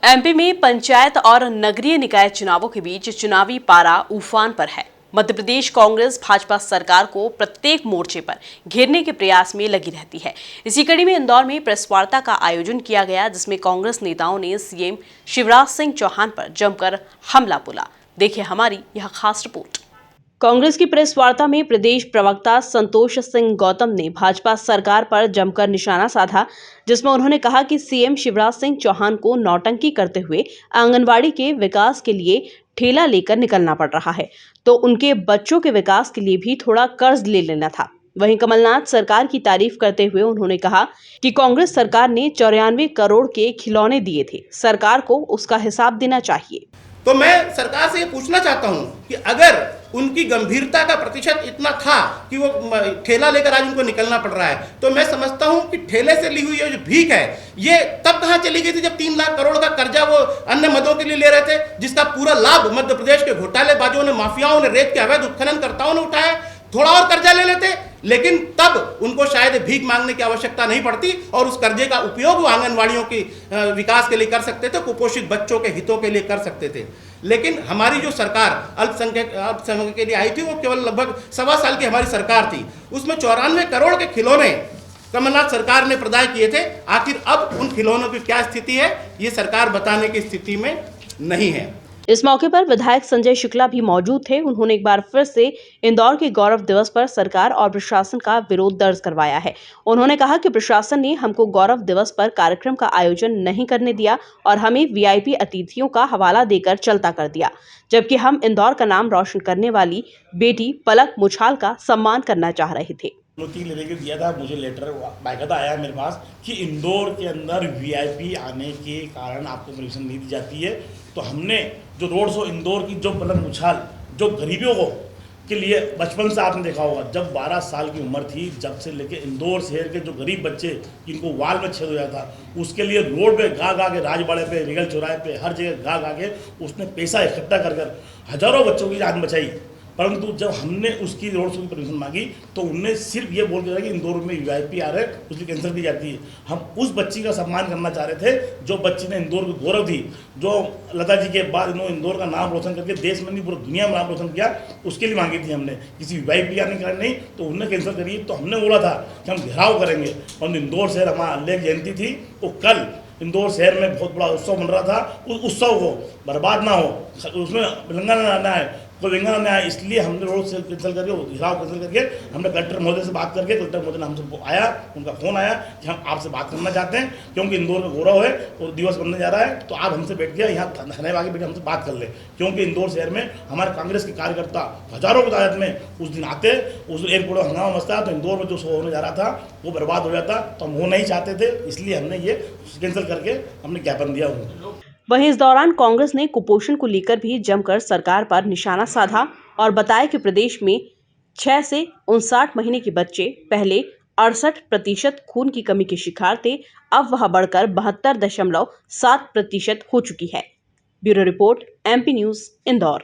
MP में पंचायत और नगरीय निकाय चुनावों के बीच चुनावी पारा उफान पर है। मध्य प्रदेश कांग्रेस भाजपा सरकार को प्रत्येक मोर्चे पर घेरने के प्रयास में लगी रहती है। इसी कड़ी में इंदौर में प्रेस वार्ता का आयोजन किया गया, जिसमें कांग्रेस नेताओं ने सीएम शिवराज सिंह चौहान पर जमकर हमला बोला। देखिए हमारी यह खास रिपोर्ट। कांग्रेस की प्रेस वार्ता में प्रदेश प्रवक्ता संतोष सिंह गौतम ने भाजपा सरकार पर जमकर निशाना साधा, जिसमें उन्होंने कहा कि सीएम शिवराज सिंह चौहान को नौटंकी करते हुए आंगनवाड़ी के विकास के लिए ठेला लेकर निकलना पड़ रहा है, तो उनके बच्चों के विकास के लिए भी थोड़ा कर्ज ले लेना था। वहीं कमलनाथ सरकार की तारीफ करते हुए उन्होंने कहा कि कांग्रेस सरकार ने 94 करोड़ के खिलौने दिए थे, सरकार को उसका हिसाब देना चाहिए। तो मैं सरकार से ये पूछना चाहता हूं कि अगर उनकी गंभीरता का प्रतिशत इतना था कि वो ठेला लेकर आज उनको निकलना पड़ रहा है, तो मैं समझता हूं कि ठेले से ली हुई ये जो भीख है, ये तब कहां चली गई थी जब 3 लाख करोड़ का कर्जा वो अन्य मदों के लिए ले रहे थे, जिसका पूरा लाभ मध्य प्रदेश के घोटालेबाजों ने, माफियाओं ने, रेत के अवैध उत्खननकर्ताओं ने उठाया। थोड़ा और कर्जा ले लेते, लेकिन तब उनको शायद भीख मांगने की आवश्यकता नहीं पड़ती और उस कर्जे का उपयोग वो आंगनवाड़ियों की विकास के लिए कर सकते थे, कुपोषित बच्चों के हितों के लिए कर सकते थे। लेकिन हमारी जो सरकार अल्पसंख्यक के लिए आई थी, वो केवल लगभग 1.25 साल की हमारी सरकार थी। उसमें 94 करोड़ के खिलौने कमलनाथ सरकार ने प्रदान किए थे। आखिर अब उन खिलौनों की क्या स्थिति है, ये सरकार बताने की स्थिति में नहीं है। इस मौके पर विधायक संजय शुक्ला भी मौजूद थे। उन्होंने एक बार फिर से इंदौर के गौरव दिवस पर सरकार और प्रशासन का विरोध दर्ज करवाया है। उन्होंने कहा कि प्रशासन ने हमको गौरव दिवस पर कार्यक्रम का आयोजन नहीं करने दिया और हमें वीआईपी अतिथियों का हवाला देकर चलता कर दिया, जबकि हम इंदौर का नाम रोशन करने वाली बेटी पलक मुछाल का सम्मान करना चाह रहे थे। लेने के दिया था, मुझे लेटर बाकायदा आया मेरे पास कि इंदौर के अंदर वीआईपी आने के कारण आपको परमिशन नहीं दी जाती है। तो हमने जो रोड शो इंदौर की जो पलक मुछाल जो गरीबियों को के लिए बचपन से आपने देखा होगा, जब 12 साल की उम्र थी, जब से लेके इंदौर शहर के जो गरीब बच्चे जिनको वाल में छेद हो जाता, उसके लिए रोड पे गा के, राजबाड़े पे, रिगल चौराहे पे, हर जगह गा के उसने पैसा इकट्ठा कर हजारों बच्चों की जान बचाई। परंतु जब हमने उसकी रोड शो की परमिशन मांगी तो उनने सिर्फ ये बोल दिया कि इंदौर में वीआईपी आ रहे हैं, उसकी कैंसिल की जाती है। हम उस बच्ची का सम्मान करना चाह रहे थे जो बच्ची ने इंदौर की गौरव थी, जो लता जी के बाद इन्होंने इंदौर का नाम रोशन करके देश में नहीं पूरी दुनिया में नाम रोशन किया, उसके लिए मांगी थी हमने। किसी वीआईपी आने का नहीं, तो उनने कैंसिल करी। तो हमने बोला था कि हम घेराव करेंगे। और इंदौर शहर हमारा अल्लेख जयंती थी, तो कल इंदौर शहर में बहुत बड़ा उत्सव बन रहा था। उस उत्सव को बर्बाद ना हो, उसमें विलंघन ना आए, कोई विलंघन ना आए, इसलिए हमने रोड से कैंसिल करके, घेराव कैंसिल करके, हमने कलेक्टर महोदय से बात करके, कलेक्टर महोदय ने हमसे आया, उनका फ़ोन आया कि हम आपसे बात करना चाहते हैं, क्योंकि इंदौर का गौरव है और दिवस बनने जा रहा है, तो आप हमसे बैठ गया यहाँ थाने आगे बैठ हमसे बात कर ले। क्योंकि इंदौर शहर में हमारे कांग्रेस के कार्यकर्ता हजारों की तादाद में उस दिन आते, उस एयरपोर्ट में हंगामा मचता, तो इंदौर में जो शो होने जा रहा था वो बर्बाद हो जाता। तो हम वो नहीं चाहते थे, इसलिए हमने ये कैंसिल करके हमने ज्ञापन दिया उनको। वहीं इस दौरान कांग्रेस ने कुपोषण को लेकर भी जमकर सरकार पर निशाना साधा और बताया कि प्रदेश में 6 से 59 महीने के बच्चे पहले 68% खून की कमी के शिकार थे, अब वह बढ़कर 72.7% हो चुकी है। Bureau report, MP news, Indore.